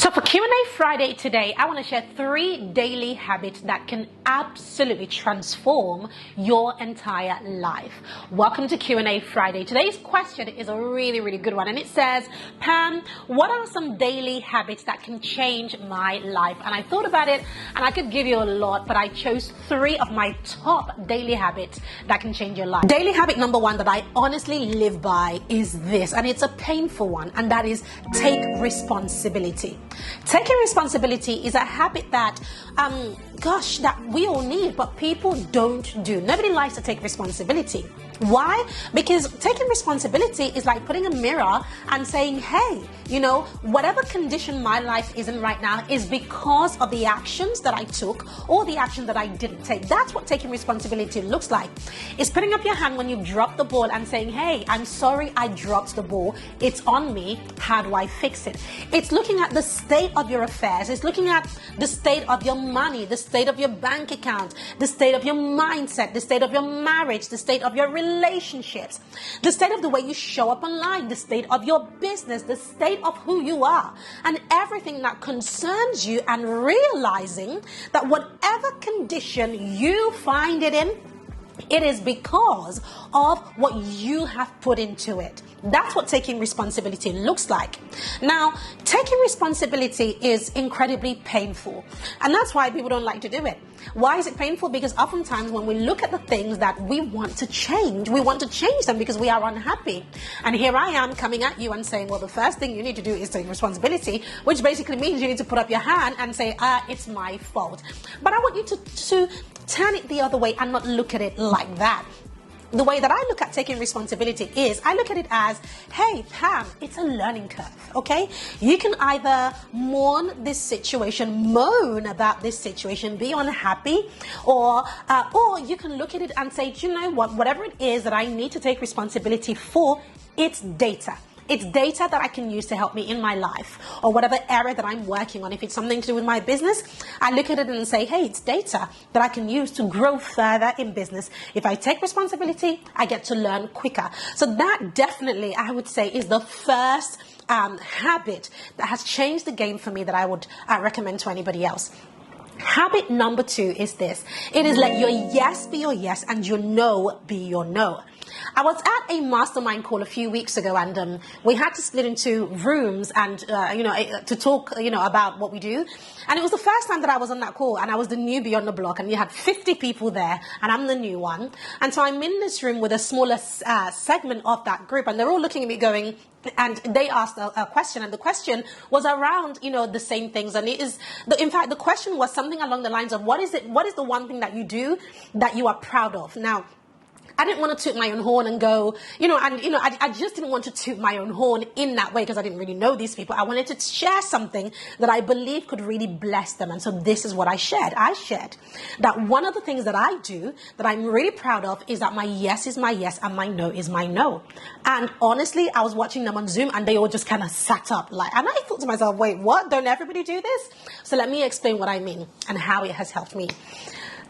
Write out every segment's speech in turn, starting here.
So for Q&A Friday today, I want to share 3 daily habits that can absolutely transform your entire life. Welcome to Q&A Friday. Today's question is a really good one, and it says, Pam, what are some daily habits that can change my life? And I thought about it, and I could give you a lot, but I chose 3 of my top daily habits that can change your life. Daily habit number 1 that I honestly live by is this, and it's a painful one, and that is take responsibility. Taking responsibility is a habit that, that we all need, but people don't do. Nobody likes to take responsibility. Why? Because taking responsibility is like putting a mirror and saying, hey, whatever condition my life is in right now is because of the actions that I took or the action that I didn't take. That's what taking responsibility looks like. It's putting up your hand when you drop the ball and saying, hey, I'm sorry I dropped the ball. It's on me. How do I fix it? It's looking at the state of your affairs. It's looking at the state of your money, the state of your bank account, the state of your mindset, the state of your marriage, the state of your relationships, the state of the way you show up online, the state of your business, the state of who you are, and everything that concerns you, and realizing that whatever condition you find it in, it is because of what you have put into it. That's what taking responsibility looks like. Now, taking responsibility is incredibly painful, and that's why people don't like to do it. Why is it painful? Because oftentimes when we look at the things that we want to change, we want to change them because we are unhappy. And here I am coming at you and saying, well, the first thing you need to do is take responsibility, which basically means you need to put up your hand and say, it's my fault. But I want you to turn it the other way and not look at it like that. The way that I look at taking responsibility is I look at it as, hey, Pam, it's a learning curve, okay? You can either mourn this situation, moan about this situation, be unhappy, or you can look at it and say, do you know what? Whatever it is that I need to take responsibility for, it's data. It's data that I can use to help me in my life or whatever area that I'm working on. If it's something to do with my business, I look at it and say, hey, it's data that I can use to grow further in business. If I take responsibility, I get to learn quicker. So that definitely, I would say, is the first habit that has changed the game for me that I would recommend to anybody else. Habit number 2 is this. It is let your yes be your yes and your no be your no. I was at a mastermind call a few weeks ago, and we had to split into rooms and to talk about what we do. And it was the first time that I was on that call, and I was the newbie on the block, and you had 50 people there, and I'm the new one. And so I'm in this room with a smaller segment of that group, and they're all looking at me going, and they asked a question, and the question was around the same things. And in fact the question was something along the lines of, what is the one thing that you do that you are proud of? Now, I didn't want to toot my own horn and go, I just didn't want to toot my own horn in that way because I didn't really know these people. I wanted to share something that I believe could really bless them. And so this is what I shared. I shared that one of the things that I do that I'm really proud of is that my yes is my yes and my no is my no. And honestly, I was watching them on Zoom and they all just kind of sat up and I thought to myself, wait, what? Don't everybody do this? So let me explain what I mean and how it has helped me.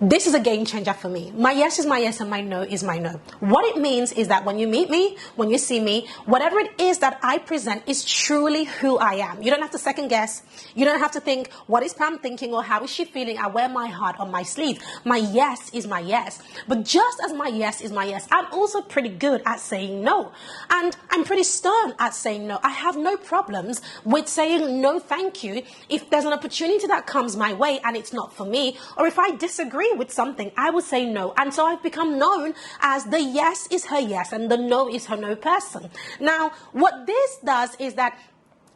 This is a game changer for me. My yes is my yes and my no is my no. What it means is that when you meet me, when you see me, whatever it is that I present is truly who I am. You don't have to second guess. You don't have to think, what is Pam thinking or how is she feeling? I wear my heart on my sleeve. My yes is my yes. But just as my yes is my yes, I'm also pretty good at saying no. And I'm pretty stern at saying no. I have no problems with saying no thank you if there's an opportunity that comes my way and it's not for me, or if I disagree with something, I will say no. And so I've become known as the yes is her yes and the no is her no person. Now, what this does is that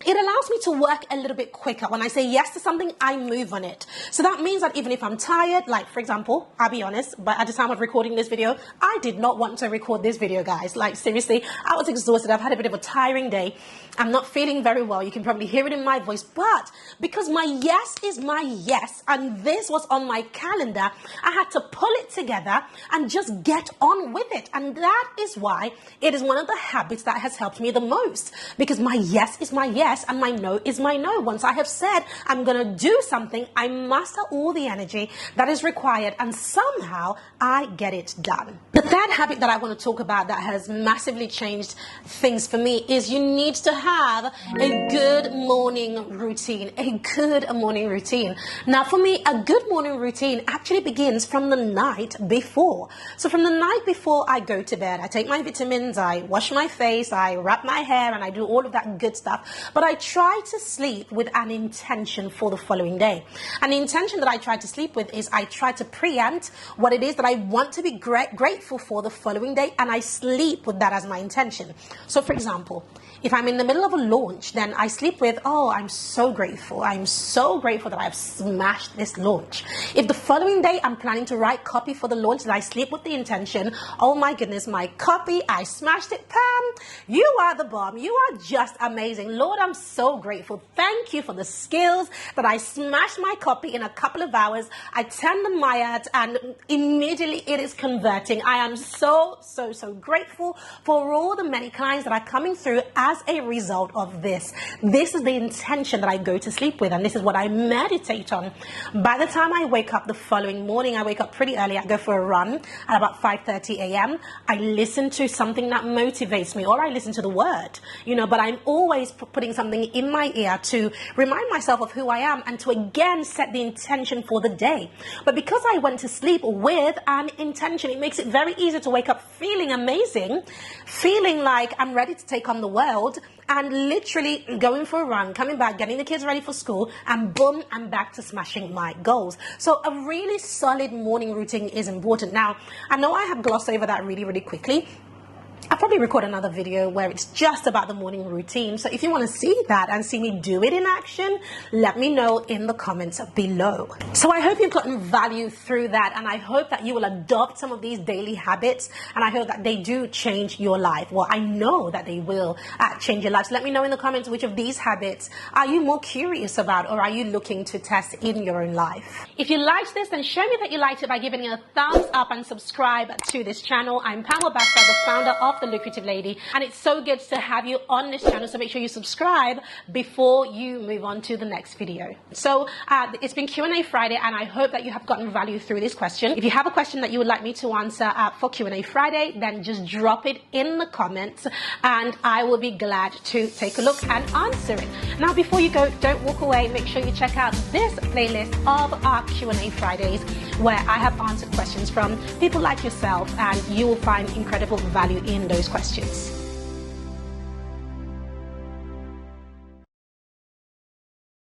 it allows me to work a little bit quicker. When I say yes to something, I move on it. So that means that even if I'm tired, like for example, I'll be honest, but at the time of recording this video, I did not want to record this video, guys. Like seriously, I was exhausted. I've had a bit of a tiring day. I'm not feeling very well. You can probably hear it in my voice, but because my yes is my yes and this was on my calendar, I had to pull it together and just get on with it. And that is why it is one of the habits that has helped me the most, because my yes is my yes yes and my no is my no. Once I have said I'm going to do something, I muster all the energy that is required and somehow I get it done. The third habit that I want to talk about that has massively changed things for me is you need to have a good morning routine. A good morning routine. Now for me, a good morning routine actually begins from the night before. So from the night before I go to bed, I take my vitamins, I wash my face, I wrap my hair, and I do all of that good stuff. But I try to sleep with an intention for the following day. And the intention that I try to sleep with is I try to preempt what it is that I want to be grateful for the following day, and I sleep with that as my intention. So for example, if I'm in the middle of a launch, then I sleep with, oh, I'm so grateful. I'm so grateful that I've smashed this launch. If the following day I'm planning to write copy for the launch, then I sleep with the intention, oh my goodness, my copy, I smashed it. Pam, you are the bomb. You are just amazing. Lord, I'm so grateful. Thank you for the skills that I smashed my copy in a couple of hours. I turn the Mayat and immediately it is converting. I am so grateful for all the many clients that are coming through as a result of this. This is the intention that I go to sleep with, and this is what I meditate on. By the time I wake up the following morning, I wake up pretty early. I go for a run at about 5:30 a.m. I listen to something that motivates me, or I listen to the word, but I'm always putting something in my ear to remind myself of who I am and to again set the intention for the day. But because I went to sleep with an intention, it makes it very easy to wake up feeling amazing, feeling like I'm ready to take on the world, and literally going for a run, coming back, getting the kids ready for school, and boom, I'm back to smashing my goals. So a really solid morning routine is important. Now, I know I have glossed over that really quickly. I'll probably record another video where it's just about the morning routine. So if you want to see that and see me do it in action, let me know in the comments below. So I hope you've gotten value through that, and I hope that you will adopt some of these daily habits, and I hope that they do change your life. Well, I know that they will change your life. So let me know in the comments which of these habits are you more curious about, or are you looking to test in your own life. If you liked this, then show me that you liked it by giving it a thumbs up and subscribe to this channel. I'm Pam Basta, the founder of The Lucrative Lady, and it's so good to have you on this channel, so make sure you subscribe before you move on to the next video. So it's been Q&A Friday, and I hope that you have gotten value through this question. If you have a question that you would like me to answer for Q&A Friday, then just drop it in the comments and I will be glad to take a look and answer it. Now before you go, don't walk away. Make sure you check out this playlist of our Q&A Fridays, where I have answered questions from people like yourself, and you will find incredible value in those questions.